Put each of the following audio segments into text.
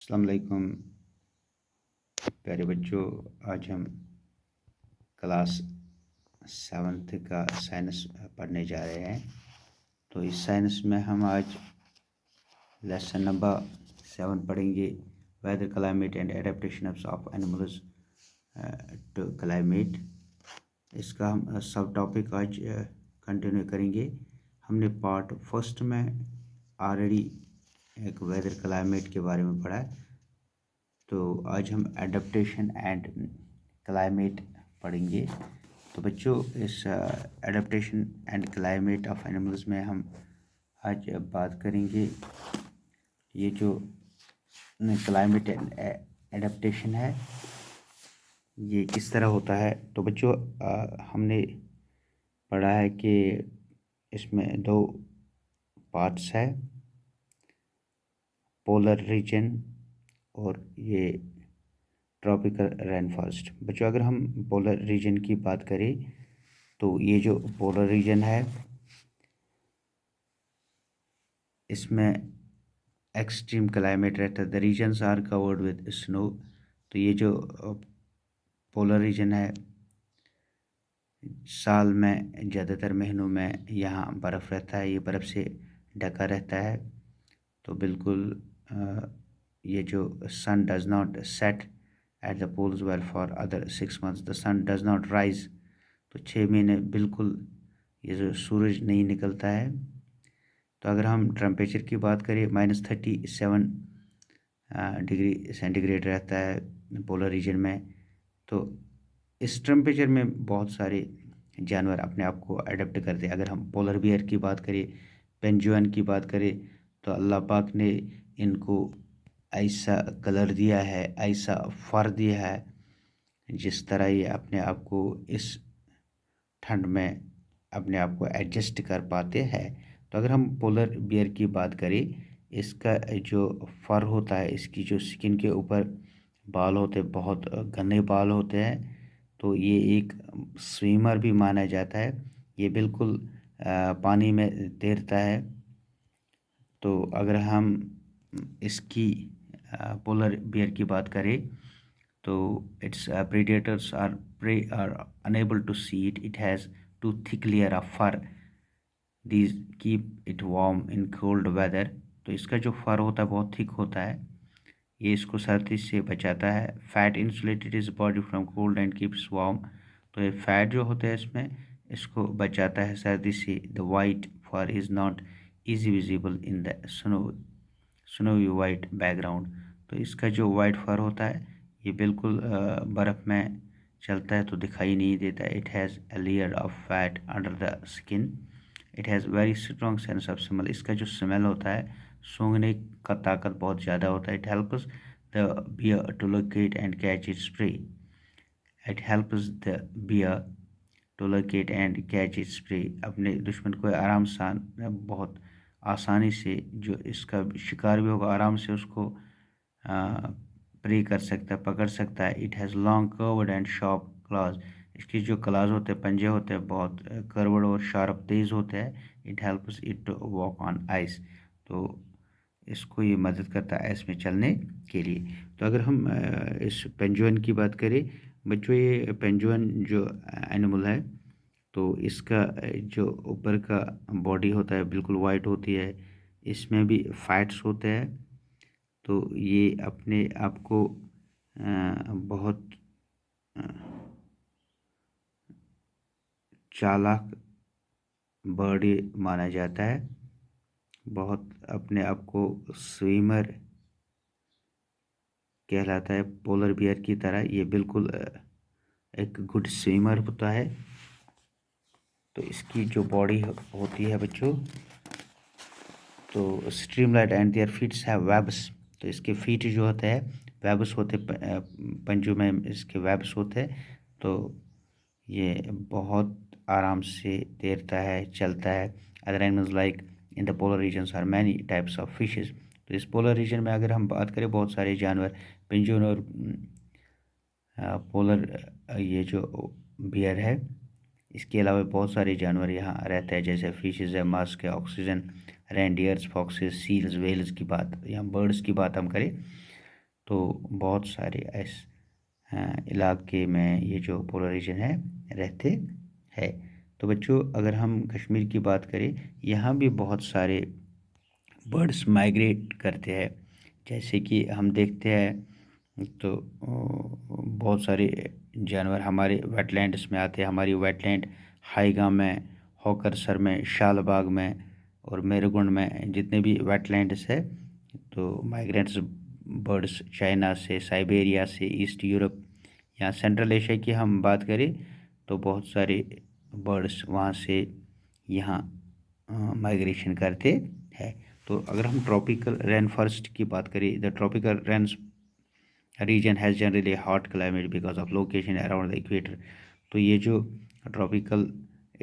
अस्सलाम वालेकुम प्यारे बच्चों। आज हम क्लास 7th का साइंस पढ़ने जा रहे हैं। तो इस साइंस में हम आज लेसन नंबर 7 पढ़ेंगे, weather climate and adaptation of animals to climate. इसका हम सब टॉपिक आज कंटिन्यू करेंगे। हमने पार्ट फर्स्ट में ऑलरेडी एक वेदर क्लाइमेट के बारे में पढ़ा है, तो आज हम एडेप्टेशन एंड क्लाइमेट पढ़ेंगे। तो बच्चों, इस adaptation and climate of animals में हम आज बात करेंगे ये जो क्लाइमेट एंड एडेप्टेशन है ये किस तरह होता है। तो बच्चों, हमने पढ़ा है कि इसमें दो पार्ट्स है, पोलर रीजन और ये ट्रॉपिकल रेन फॉरेस्ट। बच्चों, अगर हम पोलर रीजन की बात करें तो ये जो पोलर रीजन है इसमें एक्सट्रीम क्लाइमेट रहता है। The regions are covered with snow. तो ये जो पोलर रीजन है साल में ज़्यादातर महीनों में यहाँ बर्फ़ रहता है, ये बर्फ़ से ढका रहता है। तो बिल्कुल ये जो sun does not set at the poles well for other 6 months, the sun does not rise. तो 6 महीने बिल्कुल ये जो सूरज नहीं निकलता है। तो अगर हम टेम्परेचर की बात करें -37 डिग्री सेंटीग्रेड रहता है पोलर रीजन में। तो इस टेम्परेचर में बहुत सारे जानवर अपने आप को अडेप्ट करते हैं। अगर हम पोलर बियर की बात करें, पेंगुइन की बात करें, तो अल्लाह पाक ने इनको ऐसा कलर दिया है, ऐसा फर दिया है, जिस तरह ये अपने आप को इस ठंड में अपने आप को एडजस्ट कर पाते हैं। तो अगर हम पोलर बियर की बात करें, इसका जो फर होता है, इसकी जो स्किन के ऊपर बाल होते हैं, बहुत घने बाल होते हैं। तो ये एक स्विमर भी माना जाता है। ये बिल्कुल पानी में तैरता है। तो अगर हम इसकी पोलर बियर की बात करें तो its predators or prey are unable to see it. It has too thick layer of fur. These keep it warm in cold weather. तो इसका जो फर होता है बहुत थिक होता है, ये इसको सर्दी से बचाता है। Fat insulated is body from cold and keeps warm. तो ये फैट जो होता है इसमें इसको बचाता है सर्दी से। The white fur is not easy visible in the snowy white background. तो इसका जो वाइट फर होता है ये बिल्कुल बर्फ़ में चलता है तो दिखाई नहीं देता। It has a layer of fat under the skin. It has very strong sense of smell. इसका जो स्मेल होता है, सूंघने का ताकत बहुत ज़्यादा होता है। It helps the bear to locate and catch its prey. It helps the bear to locate and catch its prey. अपने दुश्मन को आराम से, बहुत आसानी से, जो इसका शिकार भी होगा आराम से उसको प्रे कर सकता है, पकड़ सकता है। It has long curved and sharp clause. इसकी जो क्लॉज होते हैं, पंजे होते हैं, बहुत कर्व्ड और शार्प तेज़ होते हैं। It helps it to walk on ice. तो इसको ये मदद करता है आइस में चलने के लिए। तो अगर हम इस पेंगुइन की बात करें बच्चों, ये पेंगुइन जो एनिमल है तो इसका जो ऊपर का बॉडी होता है बिल्कुल वाइट होती है, इसमें भी फैट्स होते हैं। तो ये अपने आप को बहुत चालाक बर्ड माना जाता है। बहुत अपने आप को स्विमर कहलाता है। पोलर बियर की तरह ये बिल्कुल एक गुड स्विमर होता है। तो इसकी जो बॉडी होती है बच्चों, तो streamlined and their feets have webs. तो इसके फीट जो होते हैं वेब्स होते, पंजों में इसके वेब्स होते हैं। तो ये बहुत आराम से तैरता है, चलता है। Other animals like in the polar regions are many types of fishes. तो इस पोलर रीजन में अगर हम बात करें बहुत सारे जानवर, पेंगुइन और पोलर ये जो बियर है, इसके अलावा बहुत सारे जानवर यहाँ रहते हैं, जैसे फिशेस है, musk oxygen, reindeers, foxes, seals, whales की बात या बर्ड्स की बात हम करें तो बहुत सारे इलाके में ये जो पोलर रीजन है रहते हैं। तो बच्चों, अगर हम कश्मीर की बात करें, यहाँ भी बहुत सारे बर्ड्स माइग्रेट करते हैं। जैसे कि हम देखते हैं तो बहुत सारे जानवर हमारे वेटलैंड्स में आते हैं। हमारी वेटलैंड हाईगा में, होकरसर में, शालबाग में और मेरगुंड में जितने भी वेटलैंड्स है, तो माइग्रेंट्स बर्ड्स चाइना से, साइबेरिया से, ईस्ट यूरोप या सेंट्रल एशिया की हम बात करें तो बहुत सारे बर्ड्स वहाँ से यहाँ माइग्रेशन करते हैं। तो अगर हम ट्रॉपिकल रेन फॉरेस्ट की बात करें, the tropical rain region has generally hot climate because of location around the equator. तो ये जो ट्रॉपिकल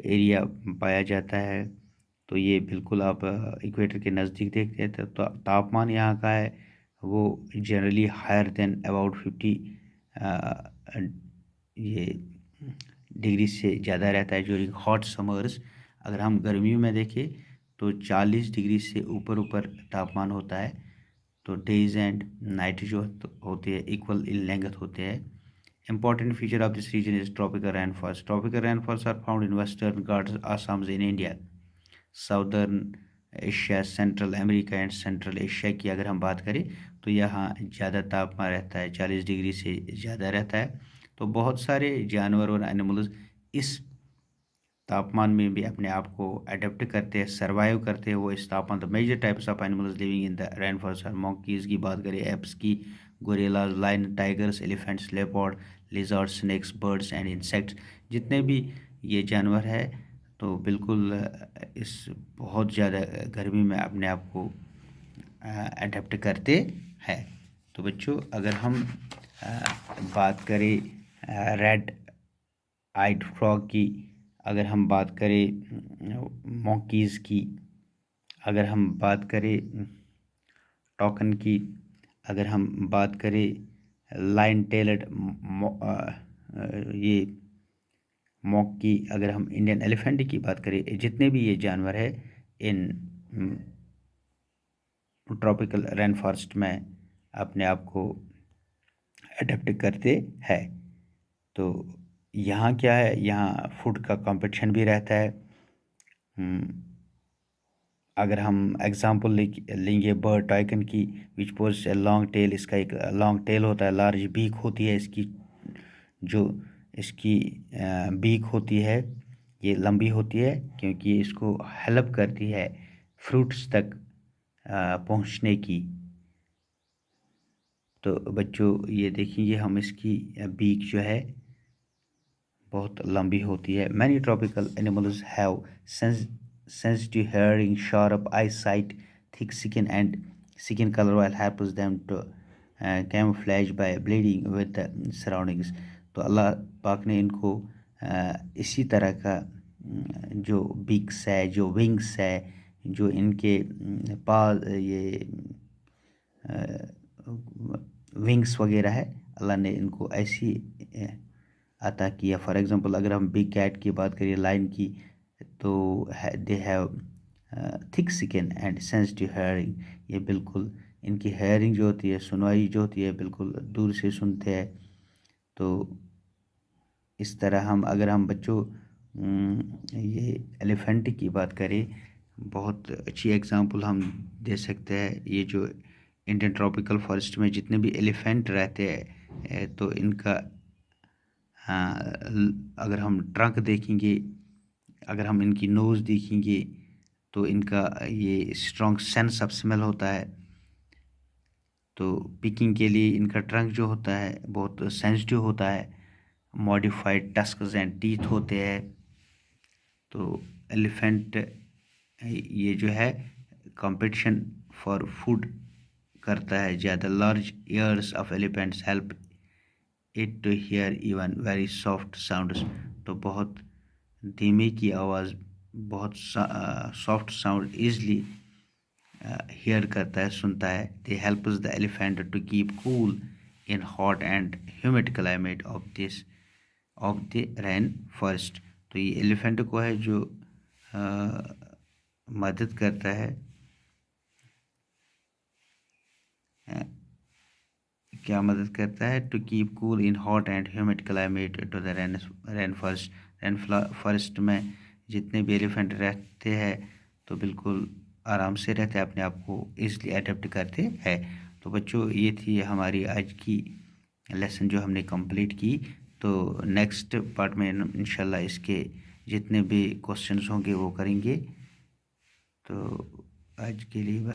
एरिया पाया जाता है, तो ये बिल्कुल आप इक्वेटर के नज़दीक देखते हैं तो तापमान यहाँ का है वो जनरली हायर देन अबाउट 50 ये डिग्री से ज़्यादा रहता है ड्यूरिंग हॉट समर्स। अगर हम गर्मियों में देखें तो 40 डिग्री से ऊपर ऊपर तापमान होता है। तो डेज एंड नाइट जो होते हैं इक्वल इन लेंथ होते हैं। Important feature of this region is tropical rainfalls. Tropical rainfalls are found in western Ghats, Assam in India, southern Asia, central America and central Asia की अगर हम बात करें तो यहाँ ज़्यादा तापमान रहता है, 40 डिग्री से ज़्यादा रहता है। तो बहुत सारे जानवर और एनिमल्स इस तापमान में भी अपने आप को अडेप्ट करते हैं, सर्वाइव करते हैं वो इस तापमान। The major types of animals living in the rain forest are monkeys की बात करें, एप्स की, gorillas, lion, tigers, elephants, leopard, lizard, snakes, birds and insects. जितने भी ये जानवर है तो बिल्कुल इस बहुत ज़्यादा गर्मी में अपने आप को अडेप्ट करते हैं। तो बच्चों, अगर हम बात करें रेड आइड फ्रॉग की, अगर हम बात करें मॉन्कीज़ की, अगर हम बात करें टॉकन की, अगर हम बात करें लाइन टेलड ये मॉक की, अगर हम इंडियन एलिफेंट की बात करें, जितने भी ये जानवर है इन ट्रॉपिकल रेन फॉरेस्ट में अपने आप को अडेप्ट करते हैं। तो यहाँ क्या है, यहाँ फूड का कंपटीशन भी रहता है। अगर हम एग्जांपल लेंगे बर्ड टाइकन की, विच पोज ए लॉन्ग टेल, इसका एक लॉन्ग टेल होता है, लार्ज बीक होती है इसकी, जो इसकी बीक होती है ये लंबी होती है क्योंकि इसको हेल्प करती है फ्रूट्स तक पहुंचने की। तो बच्चों ये देखेंगे हम, इसकी बीक जो है बहुत लंबी होती है। Many tropical animals have sensitive hearing, sharp eyesight, thick skin and skin color while helps them to camouflage by blending with the surroundings। तो अल्लाह पाक ने इनको इसी तरह का जो बिग्स है, जो विंग्स है, जो इनके पास ये विंग्स वगैरह है, अल्लाह ने इनको ऐसी अता किया। फॉर एग्जांपल अगर हम बिग कैट की बात करें, लाइन की, तो they have thick skin and sensitive hearing. ये बिल्कुल इनकी हेयरिंग जो होती है, सुनवाई जो होती है, बिल्कुल दूर से सुनते हैं। तो इस तरह हम अगर हम बच्चों ये एलिफेंट की बात करें, बहुत अच्छी एग्जांपल हम दे सकते हैं। ये जो इंडियन ट्रॉपिकल फॉरेस्ट में जितने भी एलिफेंट रहते हैं तो इनका अगर हम ट्रंक देखेंगे, अगर हम इनकी नोज़ देखेंगे तो इनका ये स्ट्रॉन्ग सेंस ऑफ स्मेल होता है। तो पिकिंग के लिए इनका ट्रंक जो होता है बहुत सेंसिटिव होता है। मॉडिफाइड टस्क्स एंड टीथ होते हैं। तो एलिफेंट ये जो है कंपटीशन फॉर फूड करता है ज़्यादा। Large ears of elephants help it to hear even very soft sounds. तो बहुत धीमे की आवाज़, बहुत सॉफ्ट साउंड ईजली हियर करता है, सुनता है। They helps the elephant to keep cool in hot and humid climate of the rain forest. तो ये एलिफेंट को है जो मदद करता है क्या मदद करता है? To keep cool in hot and humid climate to the rain forest में जितने भी एलिफेंट रहते हैं तो बिल्कुल आराम से रहते हैं, अपने आप को ईज़िली अडेप्ट करते हैं। तो बच्चों, ये थी हमारी आज की लेसन जो हमने कंप्लीट की। तो नेक्स्ट पार्ट में इंशाल्लाह इसके जितने भी क्वेश्चंस होंगे वो करेंगे। तो आज के लिए बस।